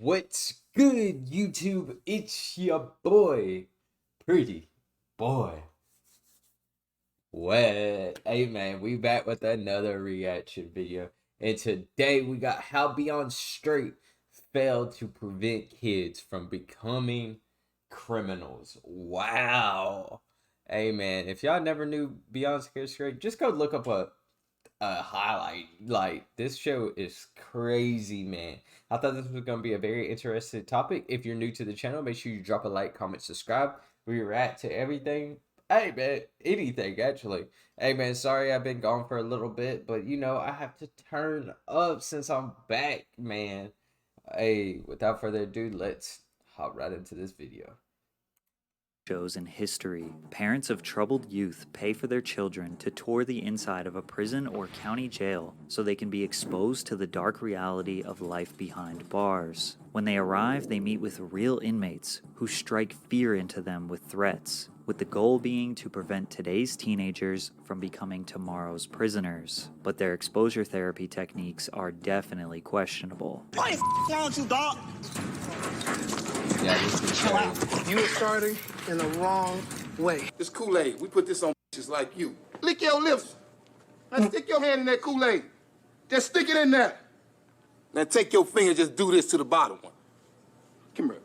What's good, YouTube? It's your boy, Pretty Boy. What? Hey man, we back with another reaction video. And today we got how Beyond Straight failed to prevent kids from becoming criminals. Wow. Hey man, if y'all never knew Beyond Scared Straight, just go look up a highlight. Like, this show is crazy, man. I thought this was gonna be a very interesting topic. If you're new to the channel, make sure you drop a like, comment, subscribe. We react to everything. Hey man, anything actually. Hey man, sorry I've been gone for a little bit, but you know I have to turn up since I'm back, man. Hey, without further ado, let's hop right into this video. Shows in history, parents of troubled youth pay for their children to tour the inside of a prison or county jail so they can be exposed to the dark reality of life behind bars. When they arrive, they meet with real inmates who strike fear into them with threats, with the goal being to prevent today's teenagers from becoming tomorrow's prisoners. But their exposure therapy techniques are definitely questionable. What the f*** wrong with you, dog? Yeah, this is Chill out. You are starting in the wrong way. This Kool-Aid, we put this on just like you. Lick your lips. Now stick your hand in that Kool-Aid. Just stick it in there. Now take your finger, just do this to the bottom one. Come here.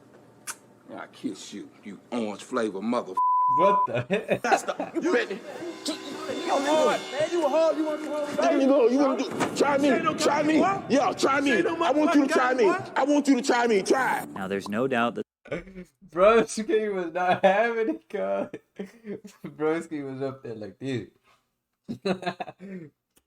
I kiss you, you orange flavor mother. What the heck? Faster. You ready? You hard, man. You hard. You want to hold There you go. You want to do? Try me. Try me. Yeah, try me. I want you to try me. I want you to try me. Try. Now, there's no doubt that Broski was not having it, cuz. Broski was up there like this.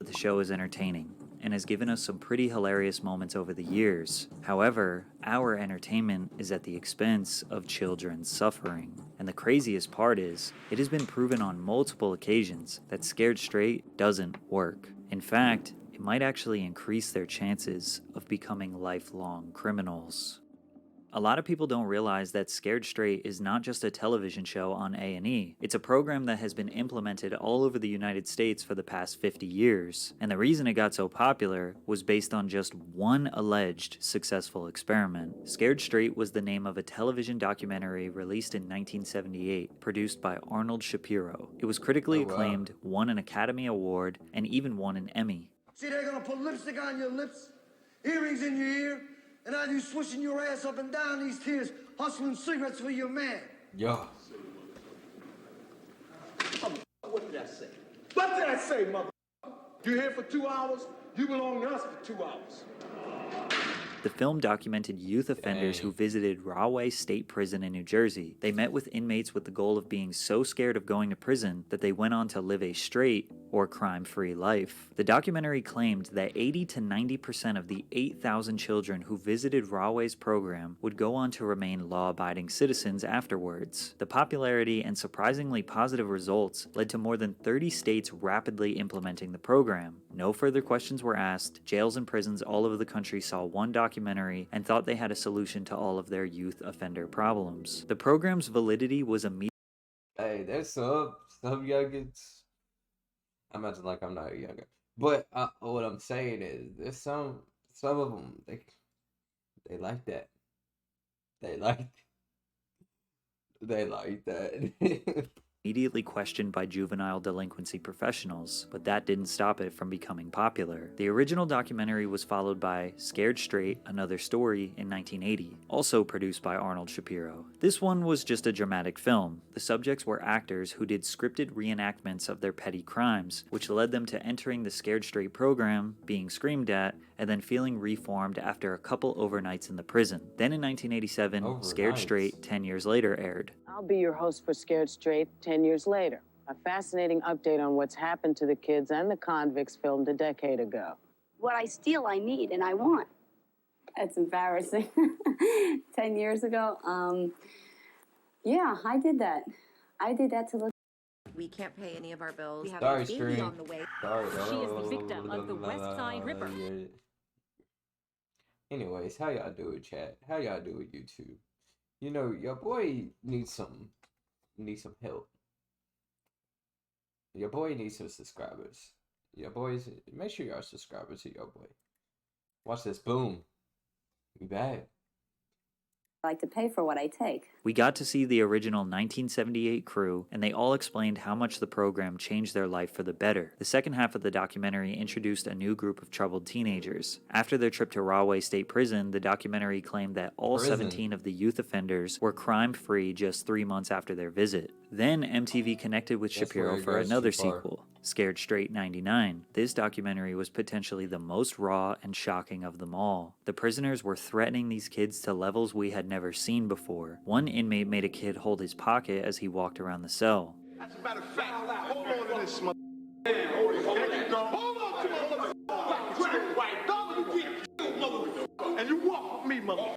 the show is entertaining and has given us some pretty hilarious moments over the years. However, our entertainment is at the expense of children's suffering. And the craziest part is, it has been proven on multiple occasions that Scared Straight doesn't work. In fact, it might actually increase their chances of becoming lifelong criminals. A lot of people don't realize that Scared Straight is not just a television show on A&E. It's a program that has been implemented all over the United States for the past 50 years. And the reason it got so popular was based on just one alleged successful experiment. Scared Straight was the name of a television documentary released in 1978, produced by Arnold Shapiro. It was critically acclaimed, won an Academy Award, and even won an Emmy. See, they're gonna put lipstick on your lips, earrings in your ear, and have you swishing your ass up and down these tears, hustling cigarettes for your man. Yo. What did I say? What did I say, mother? You're here for 2 hours. You belong to us for 2 hours. The film documented youth offenders who visited Rahway State Prison in New Jersey. They met with inmates with the goal of being so scared of going to prison that they went on to live a straight or crime-free life. The documentary claimed that 80 to 90% of the 8,000 children who visited Rahway's program would go on to remain law-abiding citizens afterwards. The popularity and surprisingly positive results led to more than 30 states rapidly implementing the program. No further questions were asked. Jails and prisons all over the country saw one documentary and thought they had a solution to all of their youth offender problems. The program's validity was immediate. Hey, there's some youngins. I imagine like I'm not younger, but what I'm saying is there's some of them they like that. They like that. Immediately questioned by juvenile delinquency professionals, but that didn't stop it from becoming popular. The original documentary was followed by Scared Straight, Another Story in 1980, also produced by Arnold Shapiro. This one was just a dramatic film. The subjects were actors who did scripted reenactments of their petty crimes, which led them to entering the Scared Straight program, being screamed at, and then feeling reformed after a couple overnights in the prison. Then in 1987, Scared Straight 10 years later aired. I'll be your host for Scared Straight 10 years later. A fascinating update on what's happened to the kids and the convicts filmed a decade ago. What I steal, I need, and I want. That's embarrassing. 10 years ago, yeah, I did that. I did that to look. We can't pay any of our bills. We have Sorry, a baby stream. on the way. Sorry. She is the victim of the West Side Ripper. Anyways, how y'all doing, chat? How y'all doing, YouTube? You know, your boy needs some help. Your boy needs some subscribers. Your boys, make sure y'all subscribers to your boy. Watch this, boom. We back. I like to pay for what I take. We got to see the original 1978 crew, and they all explained how much the program changed their life for the better. The second half of the documentary introduced a new group of troubled teenagers. After their trip to Rahway State Prison, the documentary claimed that all 17 of the youth offenders were crime-free just 3 months after their visit. Then MTV connected with Shapiro for another sequel, Scared Straight 99. This documentary was potentially the most raw and shocking of them all. The prisoners were threatening these kids to levels we had never seen before. One inmate made a kid hold his pocket as he walked around the cell. As a matter of fact, hold on to this mother. And you walk with me, mother.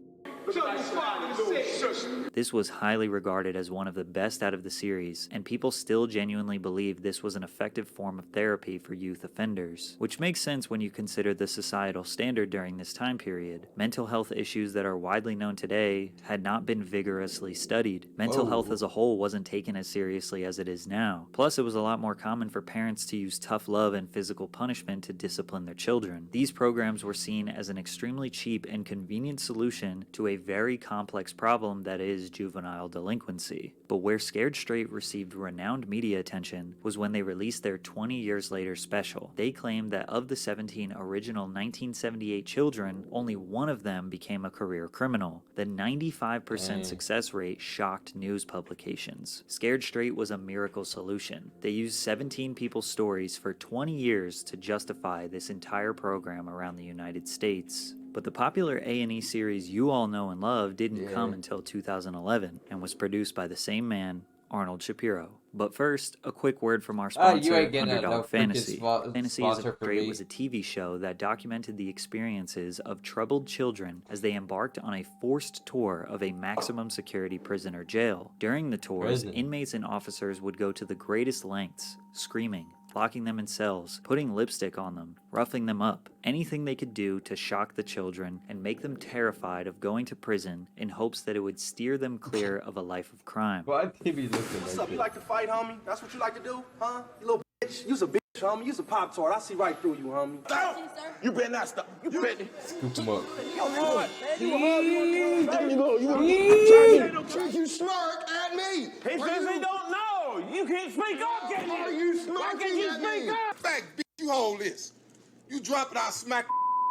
This was highly regarded as one of the best out of the series, and people still genuinely believe this was an effective form of therapy for youth offenders, which makes sense when you consider the societal standard during this time period. Mental health issues that are widely known today had not been vigorously studied. Mental health as a whole wasn't taken as seriously as it is now. Plus, it was a lot more common for parents to use tough love and physical punishment to discipline their children. These programs were seen as an extremely cheap and convenient solution to a very complex problem that is juvenile delinquency. But where Scared Straight received renowned media attention was when they released their 20 years later special. They claimed that of the 17 original 1978 children, only one of them became a career criminal. The 95% success rate shocked news publications. Scared Straight was a miracle solution. They used 17 people's stories for 20 years to justify this entire program around the United States. But the popular A&E series you all know and love didn't come until 2011 and was produced by the same man, Arnold Shapiro. But first, a quick word from our sponsor, Underdog Fantasy. Fantasy is Great was a TV show that documented the experiences of troubled children as they embarked on a forced tour of a maximum security prison or jail. During the tours, inmates and officers would go to the greatest lengths, screaming, locking them in cells, putting lipstick on them, roughing them up, anything they could do to shock the children and make them terrified of going to prison in hopes that it would steer them clear of a life of crime. What's up? You like to fight, homie? That's what you like to do, huh? You little bitch. You's a bitch, homie. You's a Pop-Tart. I see right through you, homie. You better not stop. You better. Scoop him up. You smirk at me. He says he don't know. You can't speak up, can you? Are you Why smirking can't you at speak me? up? Fact, bitch, you hold this. You drop it, I'll smack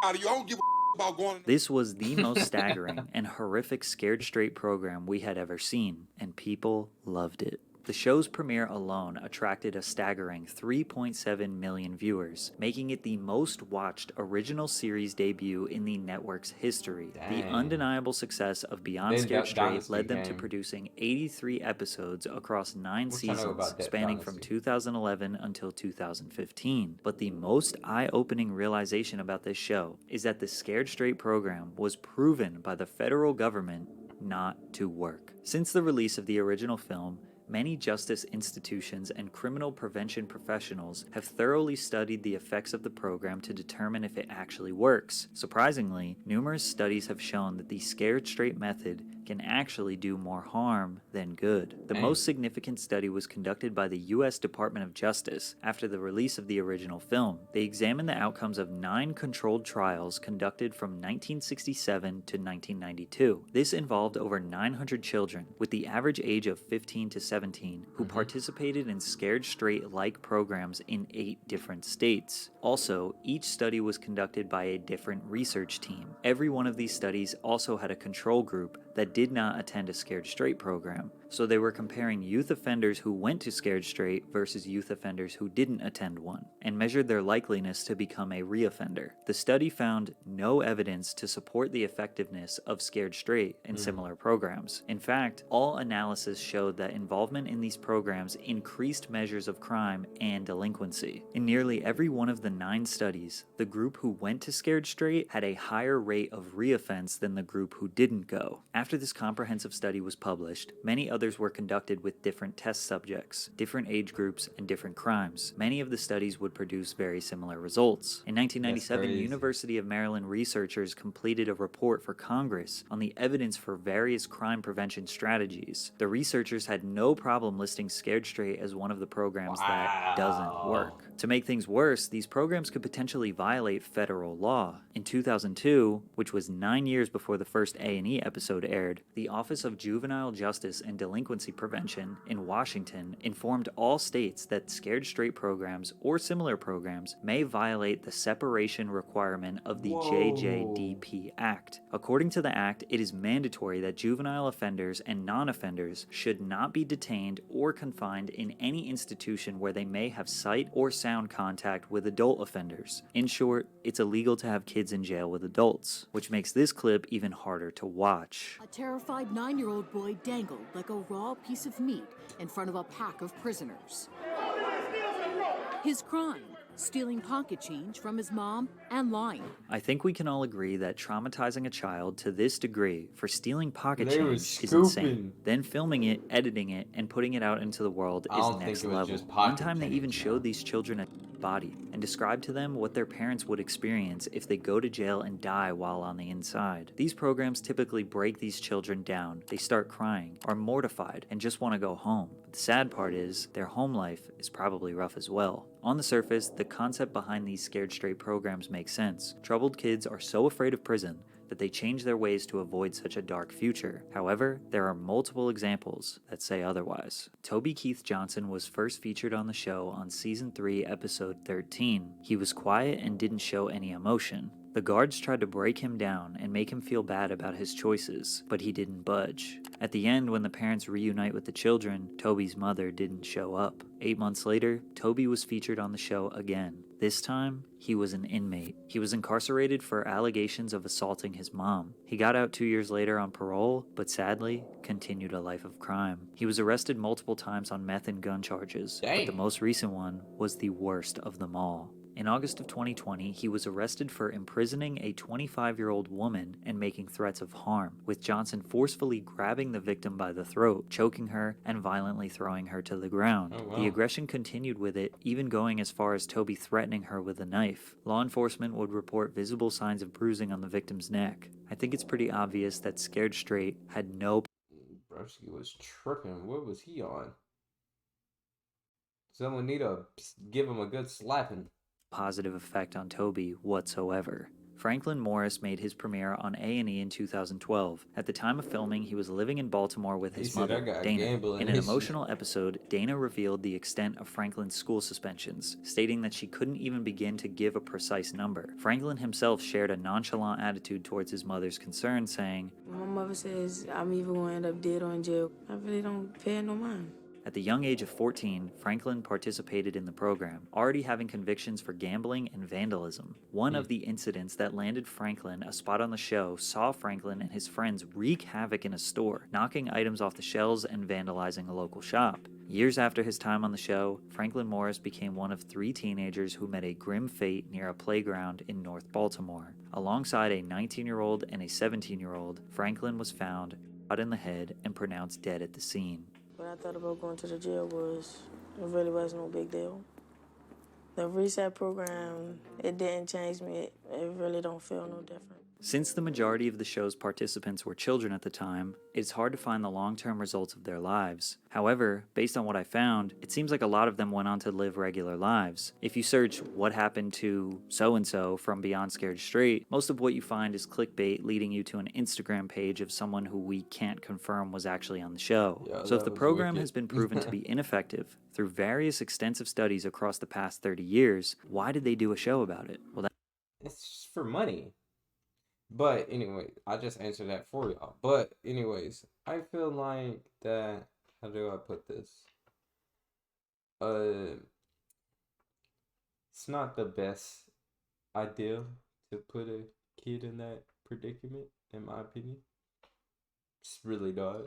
out of you. I don't give a about going. This was the most staggering and horrific Scared Straight program we had ever seen, and people loved it. The show's premiere alone attracted a staggering 3.7 million viewers, making it the most watched original series debut in the network's history. The undeniable success of Beyond Scared Straight led them to producing 83 episodes across 9 seasons, spanning from 2011 until 2015. But the most eye-opening realization about this show is that the Scared Straight program was proven by the federal government not to work. Since the release of the original film, many justice institutions and criminal prevention professionals have thoroughly studied the effects of the program to determine if it actually works. Surprisingly, numerous studies have shown that the Scared Straight method can actually do more harm than good. The most significant study was conducted by the U.S. Department of Justice after the release of the original film. They examined the outcomes of 9 controlled trials conducted from 1967 to 1992. This involved over 900 children, with the average age of 15 to 17, who participated in Scared Straight-like programs in 8 different states. Also, each study was conducted by a different research team. Every one of these studies also had a control group that did not attend a Scared Straight program, so they were comparing youth offenders who went to Scared Straight versus youth offenders who didn't attend one, and measured their likeliness to become a reoffender. The study found no evidence to support the effectiveness of Scared Straight in similar programs. In fact, all analysis showed that involvement in these programs increased measures of crime and delinquency. In nearly every one of the 9 studies, the group who went to Scared Straight had a higher rate of reoffense than the group who didn't go. After this comprehensive study was published, many other others were conducted with different test subjects, different age groups, and different crimes. Many of the studies would produce very similar results. In 1997, University of Maryland researchers completed a report for Congress on the evidence for various crime prevention strategies. The researchers had no problem listing Scared Straight as one of the programs that doesn't work. To make things worse, these programs could potentially violate federal law. In 2002, which was 9 years before the first A&E episode aired, the Office of Juvenile Justice and Delinquency Prevention in Washington informed all states that Scared Straight programs or similar programs may violate the separation requirement of the JJDP Act. According to the Act, it is mandatory that juvenile offenders and non-offenders should not be detained or confined in any institution where they may have sight or sound contact with adult offenders. In short, it's illegal to have kids in jail with adults, which makes this clip even harder to watch. A terrified 9-year-old boy dangled like a raw piece of meat in front of a pack of prisoners. His crime: stealing pocket change from his mom and lying. I think we can all agree that traumatizing a child to this degree for stealing pocket They were change is insane. scooping. Then filming it, editing it, and putting it out into the world I is don't think next it was level. just pocket One time they change, even showed these children a body and described to them what their parents would experience if they go to jail and die while on the inside. These programs typically break these children down. They start crying, are mortified, and just want to go home. But the sad part is, their home life is probably rough as well. On the surface, the concept behind these Scared Straight programs makes sense. Troubled kids are so afraid of prison that they change their ways to avoid such a dark future. However, there are multiple examples that say otherwise. Toby Keith Johnson was first featured on the show on Season 3, Episode 13. He was quiet and didn't show any emotion. The guards tried to break him down and make him feel bad about his choices, but he didn't budge. At the end, when the parents reunite with the children, Toby's mother didn't show up. 8 months later, Toby was featured on the show again. This time, he was an inmate. He was incarcerated for allegations of assaulting his mom. He got out 2 years later on parole, but sadly, continued a life of crime. He was arrested multiple times on meth and gun charges, but the most recent one was the worst of them all. In August of 2020, he was arrested for imprisoning a 25-year-old woman and making threats of harm, with Johnson forcefully grabbing the victim by the throat, choking her, and violently throwing her to the ground. Oh, wow. The aggression continued with it, even going as far as Toby threatening her with a knife. Law enforcement would report visible signs of bruising on the victim's neck. I think it's pretty obvious that Scared Straight had no... Broski was tripping. What was he on? Someone need to give him a good slapping. Positive effect on Toby whatsoever. Franklin Morris made his premiere on A&E in 2012. At the time of filming, he was living in Baltimore with his mother, Dana. In an emotional episode, Dana revealed the extent of Franklin's school suspensions, stating that she couldn't even begin to give a precise number. Franklin himself shared a nonchalant attitude towards his mother's concern, saying, "My mother says I'm either going to end up dead or in jail. I really don't pay no mind." At the young age of 14, Franklin participated in the program, already having convictions for gambling and vandalism. One of the incidents that landed Franklin a spot on the show saw Franklin and his friends wreak havoc in a store, knocking items off the shelves and vandalizing a local shop. Years after his time on the show, Franklin Morris became one of 3 teenagers who met a grim fate near a playground in North Baltimore. Alongside a 19-year-old and a 17-year-old, Franklin was found shot in the head and pronounced dead at the scene. What I thought about going to the jail was, it really wasn't no big deal. The reset program, it didn't change me. It really don't feel no different. Since the majority of the show's participants were children at the time, it's hard to find the long-term results of their lives. However, based on what I found, it seems like a lot of them went on to live regular lives. If you search what happened to so-and-so from Beyond Scared Straight, most of what you find is clickbait leading you to an Instagram page of someone who we can't confirm was actually on the show. Yeah, so if that the was program wicked. has been proven to be ineffective through various extensive studies across the past 30 years, why did they do a show about it? Well, It's just for money. But anyway, I just answered that for y'all. But anyways, I feel like that, how do I put this? It's not the best idea to put a kid in that predicament, in my opinion. It's really not.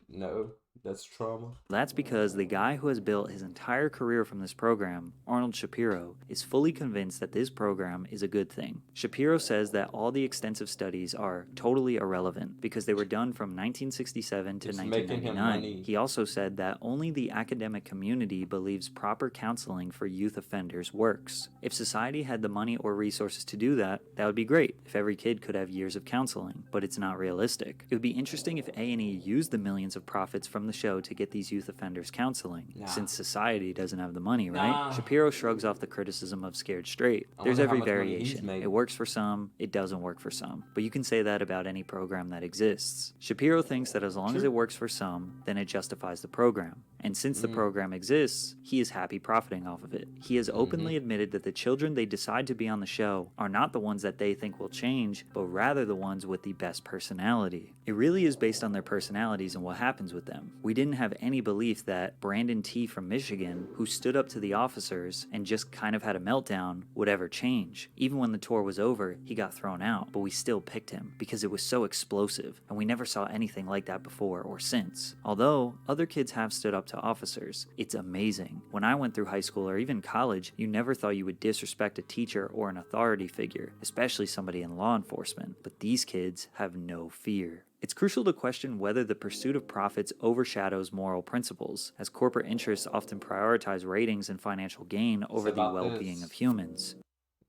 No. That's trauma. That's because the guy who has built his entire career from this program, Arnold Shapiro, is fully convinced that this program is a good thing. Shapiro says that all the extensive studies are totally irrelevant because they were done from 1967 to It's making him 1999. money. He also said that only the academic community believes proper counseling for youth offenders works. If society had the money or resources to do that, that would be great if every kid could have years of counseling, but it's not realistic. It would be interesting if A&E used the millions of profits from the show to get these youth offenders counseling, since society doesn't have the money, right? Nah. Shapiro shrugs off the criticism of Scared Straight. There's wonder how every much money he's variation. made. It works for some, it doesn't work for some. But you can say that about any program that exists. Shapiro thinks that as long as it works for some, then it justifies the program. And since the program exists, he is happy profiting off of it. He has openly admitted that the children they decide to be on the show are not the ones that they think will change, but rather the ones with the best personality. It really is based on their personalities and what happens with them. We didn't have any belief that Brandon T. from Michigan, who stood up to the officers and just kind of had a meltdown, would ever change. Even when the tour was over, he got thrown out, but we still picked him because it was so explosive, and we never saw anything like that before or since. Although other kids have stood up to officers, it's amazing. When I went through high school or even college, you never thought you would disrespect a teacher or an authority figure, especially somebody in law enforcement, but these kids have no fear. It's crucial to question whether the pursuit of profits overshadows moral principles, as corporate interests often prioritize ratings and financial gain over the well-being of humans.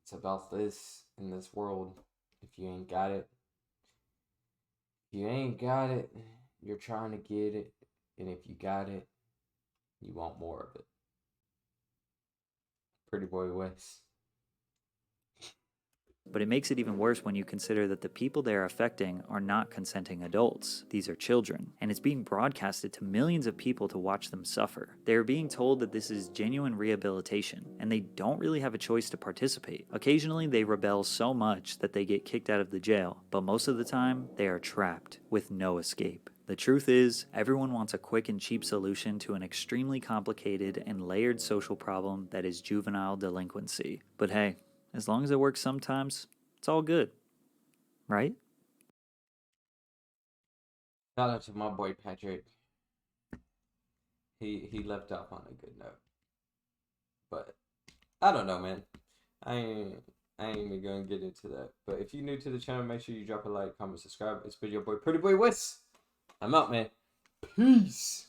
It's about this in this world. If you ain't got it, you're trying to get it, and if you got it, you want more of it. Pretty Boy West. But it makes it even worse when you consider that the people they are affecting are not consenting adults. These are children, and it's being broadcasted to millions of people to watch them suffer. They are being told that this is genuine rehabilitation, and they don't really have a choice to participate. Occasionally, they rebel so much that they get kicked out of the jail, but most of the time, they are trapped with no escape. The truth is, everyone wants a quick and cheap solution to an extremely complicated and layered social problem that is juvenile delinquency. But hey, as long as it works sometimes, it's all good. Right? Shout out to my boy Patrick. He left off on a good note. But I don't know, man. I ain't even gonna get into that. But if you're new to the channel, make sure you drop a like, comment, subscribe. It's been your boy Pretty Boy West. I'm out, man. Peace.